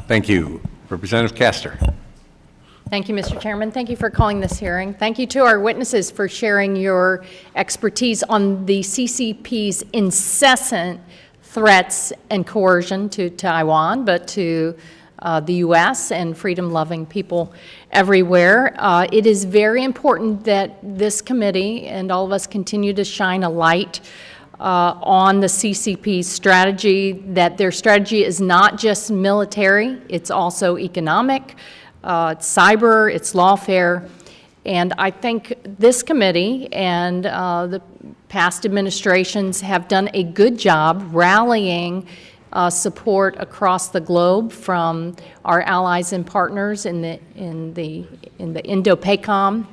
Thank you. Representative Castor. Thank you, Mr. Chairman. Thank you for calling this hearing. Thank you to our witnesses for sharing your expertise on the CCP's incessant threats and coercion to Taiwan, but to the U.S. and freedom-loving people everywhere. It is very important that this committee and all of us continue to shine a light on the CCP's strategy, that their strategy is not just military, it's also economic, it's cyber, it's lawfare. And I think this committee and the past administrations have done a good job rallying support across the globe from our allies and partners in the Indo-PACOM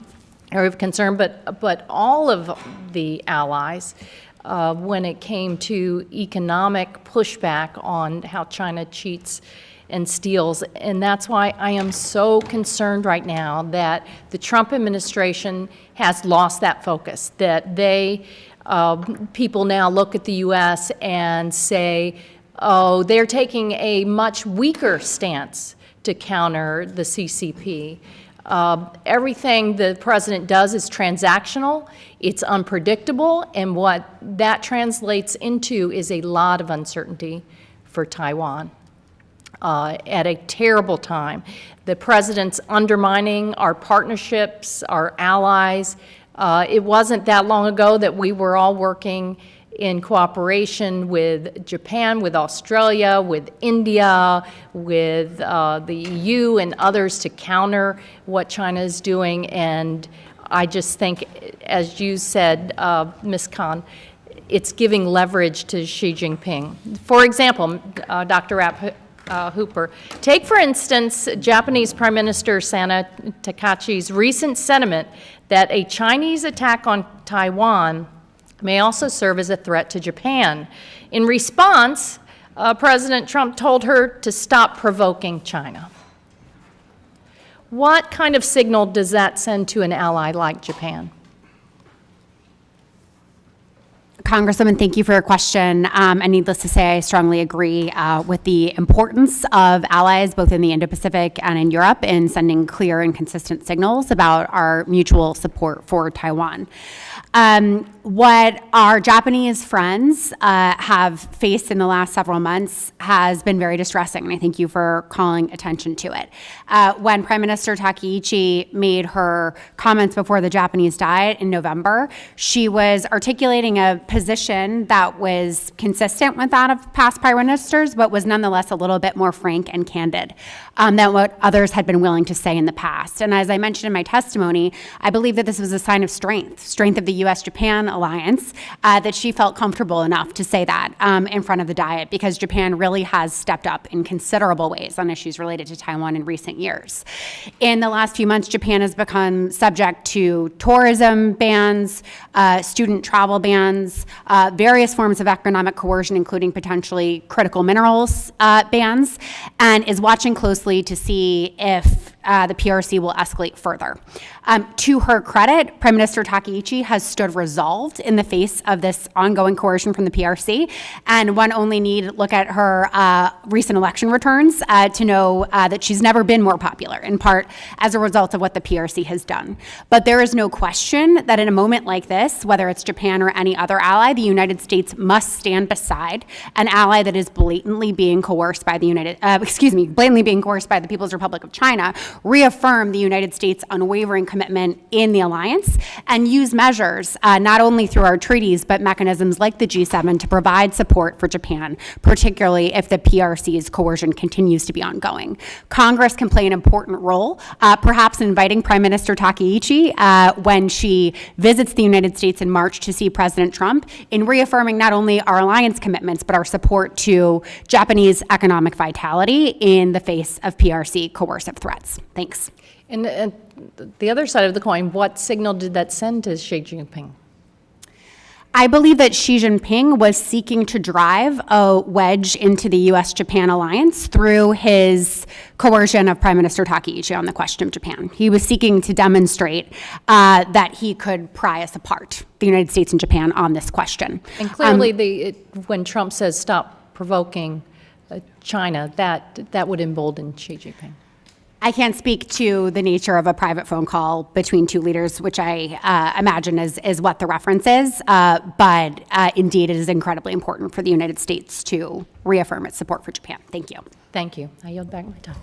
area of concern, but all of the allies when it came to economic pushback on how China cheats and steals. And that's why I am so concerned right now that the Trump administration has lost that focus, that people now look at the U.S. and say, oh, they're taking a much weaker stance to counter the CCP. Everything the president does is transactional, it's unpredictable, and what that translates into is a lot of uncertainty for Taiwan at a terrible time. The president's undermining our partnerships, our allies. It wasn't that long ago that we were all working in cooperation with Japan, with Australia, with India, with the EU and others to counter what China is doing. And I just think, as you said, Ms. Khan, it's giving leverage to Xi Jinping. For example, Dr. Hooper, take for instance Japanese Prime Minister Sana Takachi's recent sentiment that a Chinese attack on Taiwan may also serve as a threat to Japan. In response, President Trump told her to stop provoking China. What kind of signal does that send to an ally like Japan? Congresswoman, thank you for your question. And needless to say, I strongly agree with the importance of allies both in the Indo-Pacific and in Europe in sending clear and consistent signals about our mutual support for Taiwan. What our Japanese friends have faced in the last several months has been very distressing, and I thank you for calling attention to it. When Prime Minister Takaichi made her comments before the Japanese Diet in November, she was articulating a position that was consistent with that of past prime ministers, but was nonetheless a little bit more frank and candid than what others had been willing to say in the past. And as I mentioned in my testimony, I believe that this was a sign of strength of the U.S.-Japan alliance, that she felt comfortable enough to say that in front of the Diet, because Japan really has stepped up in considerable ways on issues related to Taiwan in recent years. In the last few months, Japan has become subject to tourism bans, student travel bans, various forms of economic coercion, including potentially critical minerals bans, and is watching closely to see if the PRC will escalate further. To her credit, Prime Minister Takaichi has stood resolved in the face of this ongoing coercion from the PRC, and one only need look at her recent election returns to know that she's never been more popular, in part as a result of what the PRC has done. But there is no question that in a moment like this, whether it's Japan or any other ally, the United States must stand beside an ally that is blatantly being coerced by blatantly being coerced by the People's Republic of China, reaffirm the United States' unwavering commitment in the alliance, and use measures not only through our treaties, but mechanisms like the G7 to provide support for Japan, particularly if the PRC's coercion continues to be ongoing. Congress can play an important role, perhaps inviting Prime Minister Takaichi when she visits the United States in March to see President Trump, in reaffirming not only our alliance commitments, but our support to Japanese economic vitality in the face of PRC coercive threats. Thanks. And the other side of the coin, what signal did that send to Xi Jinping? I believe that Xi Jinping was seeking to drive a wedge into the U.S.-Japan alliance through his coercion of Prime Minister Takaichi on the question of Japan. He was seeking to demonstrate that he could pry us apart, the United States and Japan, on this question. And clearly, when Trump says stop provoking China, that would embolden Xi Jinping. I can't speak to the nature of a private phone call between two leaders, which I imagine is what the reference is. But indeed, it is incredibly important for the United States to reaffirm its support for Japan. Thank you. Thank you. I yield back my time.